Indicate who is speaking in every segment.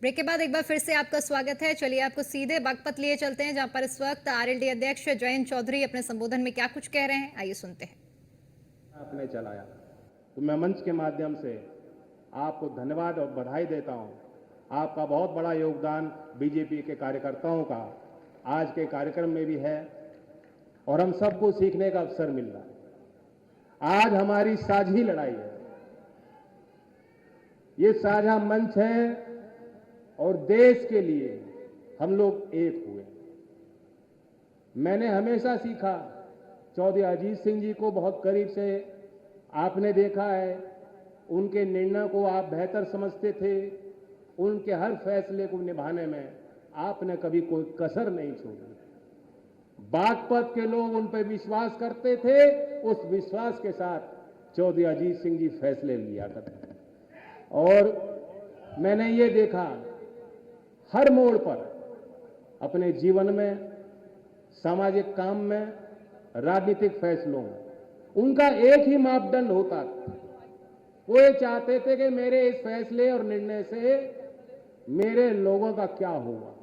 Speaker 1: Break के बाद एक बार फिर से आपका स्वागत है। चलिए आपको सीधे बागपत लिए चलते हैं, जहां पर इस वक्त आरएलडी अध्यक्ष जयंत चौधरी अपने संबोधन में क्या कुछ कह रहे हैं, आइए सुनते हैं।
Speaker 2: आपने चलाया तो मैं मंच के माध्यम से आपको धन्यवाद और बधाई देता हूं। आपका बहुत बड़ा योगदान बीजेपी के कार्यकर्ताओं का आज के कार्यक्रम में भी है और हम सबको सीखने का अवसर मिल रहा है। आज हमारी साझी लड़ाई है, ये साझा मंच है और देश के लिए हम लोग एक हुए। मैंने हमेशा सीखा, चौधरी अजीत सिंह जी को बहुत करीब से आपने देखा है, उनके निर्णय को आप बेहतर समझते थे, उनके हर फैसले को निभाने में आपने कभी कोई कसर नहीं छोड़ी। बागपत के लोग उन पर विश्वास करते थे, उस विश्वास के साथ चौधरी अजीत सिंह जी फैसले लिया करते थे। और मैंने ये देखा हर मोड़ पर अपने जीवन में, सामाजिक काम में, राजनीतिक फैसलों में उनका एक ही मापदंड होता था। वो ये चाहते थे कि मेरे इस फैसले और निर्णय से मेरे लोगों का क्या होगा,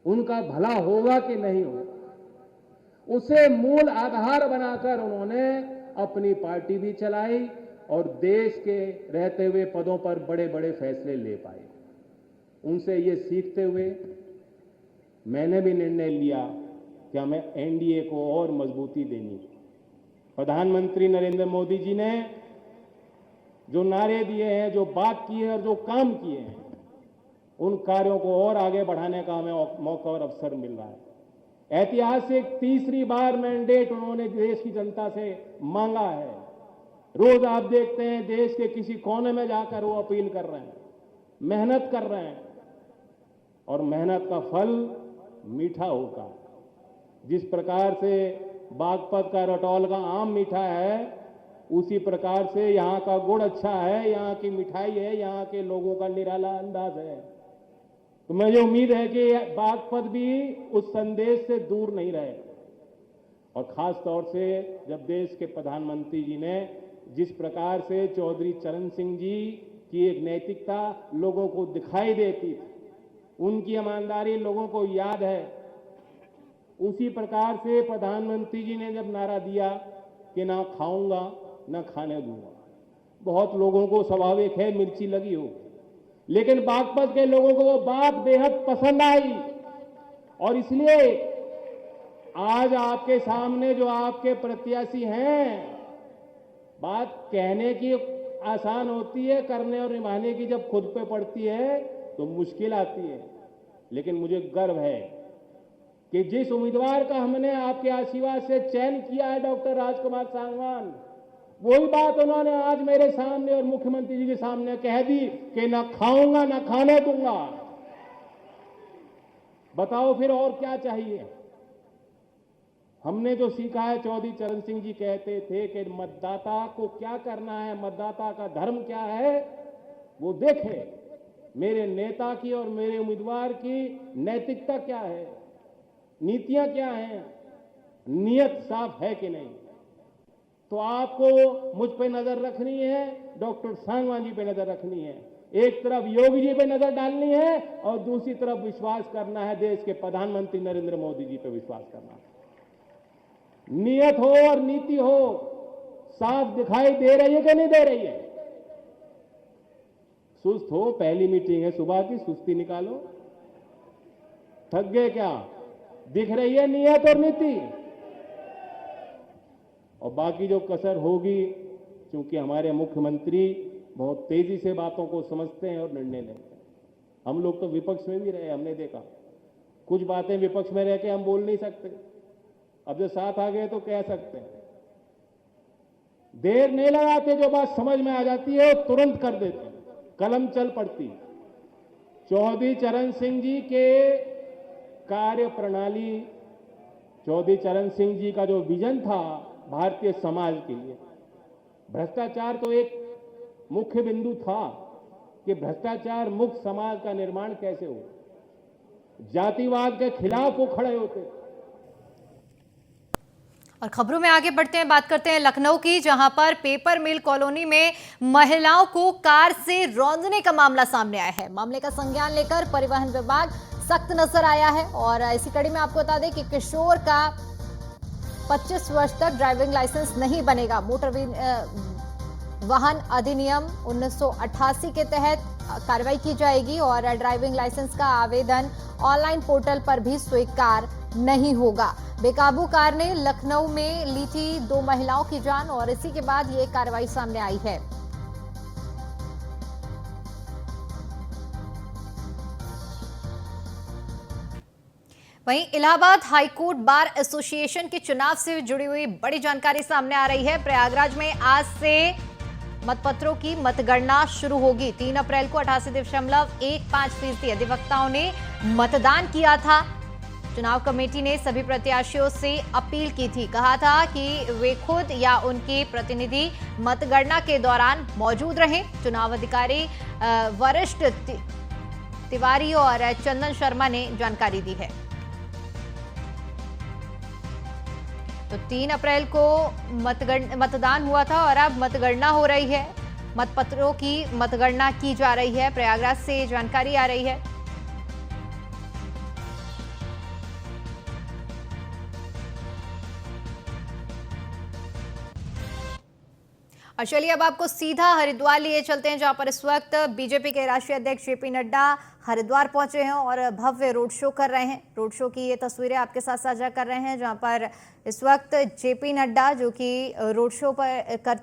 Speaker 2: उनका भला होगा कि नहीं होगा। उसे मूल आधार बनाकर उन्होंने अपनी पार्टी भी चलाई और देश के रहते हुए पदों पर बड़े बड़े फैसले ले पाए। उनसे ये सीखते हुए मैंने भी निर्णय लिया कि हमें एनडीए को और मजबूती देनी। प्रधानमंत्री नरेंद्र मोदी जी ने जो नारे दिए हैं, जो बात की है और जो काम किए हैं, उन कार्यों को और आगे बढ़ाने का हमें मौका और अवसर मिल रहा है। ऐतिहासिक तीसरी बार मैंडेट उन्होंने देश की जनता से मांगा है। रोज आप देखते हैं देश के किसी कोने में जाकर वो अपील कर रहे हैं, मेहनत कर रहे हैं और मेहनत का फल मीठा होगा। जिस प्रकार से बागपत का रटौल का आम मीठा है, उसी प्रकार से यहाँ का गुड़ अच्छा है, यहाँ की मिठाई है, यहाँ के लोगों का निराला अंदाज है। तो मुझे उम्मीद है कि बागपत भी उस संदेश से दूर नहीं रहे। और खास तौर से जब देश के प्रधानमंत्री जी ने जिस प्रकार से चौधरी चरण सिंह जी की एक नैतिकता लोगों को दिखाई देती थी, उनकी ईमानदारी लोगों को याद है, उसी प्रकार से प्रधानमंत्री जी ने जब नारा दिया कि ना खाऊंगा ना खाने दूंगा, बहुत लोगों को स्वाभाविक है मिर्ची लगी हो, लेकिन बागपत के लोगों को वो बात बेहद पसंद आई। और इसलिए आज आपके सामने जो आपके प्रत्याशी हैं, बात कहने की आसान होती है, करने और निभाने की जब खुद पे पड़ती है तो मुश्किल आती है। लेकिन मुझे गर्व है कि जिस उम्मीदवार का हमने आपके आशीर्वाद से चयन किया है, डॉक्टर राजकुमार सांगवान, वही बात उन्होंने आज मेरे सामने और मुख्यमंत्री जी के सामने कह दी कि ना खाऊंगा ना खाने दूंगा। बताओ फिर और क्या चाहिए। हमने जो सीखा है, चौधरी चरण सिंह जी कहते थे कि मतदाता को क्या करना है, मतदाता का धर्म क्या है, वो देखे मेरे नेता की और मेरे उम्मीदवार की नैतिकता क्या है, नीतियां क्या हैं, नियत साफ है कि नहीं। तो आपको मुझ पे नजर रखनी है, डॉक्टर सांगवान जी पे नजर रखनी है, एक तरफ योगी जी पे नजर डालनी है और दूसरी तरफ विश्वास करना है देश के प्रधानमंत्री नरेंद्र मोदी जी पे विश्वास करना है। नियत हो और नीति हो साफ दिखाई दे रही है कि नहीं दे रही है। सुस्त हो, पहली मीटिंग है सुबह की, सुस्ती निकालो। थक गए क्या? दिख रही है नियत और नीति। और बाकी जो कसर होगी, क्योंकि हमारे मुख्यमंत्री बहुत तेजी से बातों को समझते हैं और निर्णय लेते हैं। हम लोग तो विपक्ष में भी रहे, हमने देखा कुछ बातें विपक्ष में रह के हम बोल नहीं सकते, अब जो साथ आ गए तो कह सकते हैं। देर नहीं लगाते, जो बात समझ में आ जाती है वो तुरंत कर देते हैं, कलम चल पड़ती। चौधरी चरण सिंह जी के कार्य प्रणाली, चौधरी चरण सिंह जी का जो विजन था भारतीय समाज के लिए, भ्रष्टाचार तो एक मुख्य बिंदु था कि भ्रष्टाचार मुक्त समाज का निर्माण कैसे हो। जातिवाद के खिलाफ वो खड़े होते।
Speaker 1: और खबरों में आगे बढ़ते हैं, बात करते हैं लखनऊ की, जहां पर पेपर मिल कॉलोनी में महिलाओं को कार से रौंदने का मामला सामने आया है। मामले का संज्ञान लेकर परिवहन विभाग सख्त नजर आया है और इसी कड़ी में आपको बता दें कि किशोर का 25 वर्ष तक ड्राइविंग लाइसेंस नहीं बनेगा। मोटर वाहन अधिनियम 1988 के तहत कार्रवाई की जाएगी और ड्राइविंग लाइसेंस का आवेदन ऑनलाइन पोर्टल पर भी स्वीकार नहीं होगा। बेकाबू कार ने लखनऊ में ली थी 2 महिलाओं की जान और इसी के बाद ये कार्रवाई सामने आई है। वहीं इलाहाबाद हाईकोर्ट बार एसोसिएशन के चुनाव से जुड़ी हुई बड़ी जानकारी सामने आ रही है। प्रयागराज में आज से मतपत्रों की मतगणना शुरू होगी। 3 अप्रैल को 88.15% अधिवक्ताओं ने मतदान किया था। चुनाव कमेटी ने सभी प्रत्याशियों से अपील की थी, कहा था कि वे खुद या उनके प्रतिनिधि मतगणना के दौरान मौजूद रहें। चुनाव अधिकारी वरिष्ठ तिवारी और चंदन शर्मा ने जानकारी दी है। तो 3 अप्रैल को मतदान हुआ था और अब मतगणना हो रही है। मतपत्रों की मतगणना की जा रही है। प्रयागराज से जानकारी आ रही है। और चलिए अब आपको सीधा हरिद्वार लिए चलते हैं, जहां पर इस वक्त बीजेपी के राष्ट्रीय अध्यक्ष जेपी नड्डा हरिद्वार पहुंचे हैं और भव्य रोड शो कर रहे हैं। रोड शो की ये तस्वीरें आपके साथ साझा कर रहे हैं, जहां पर इस वक्त जेपी नड्डा जो कि रोड शो पर कर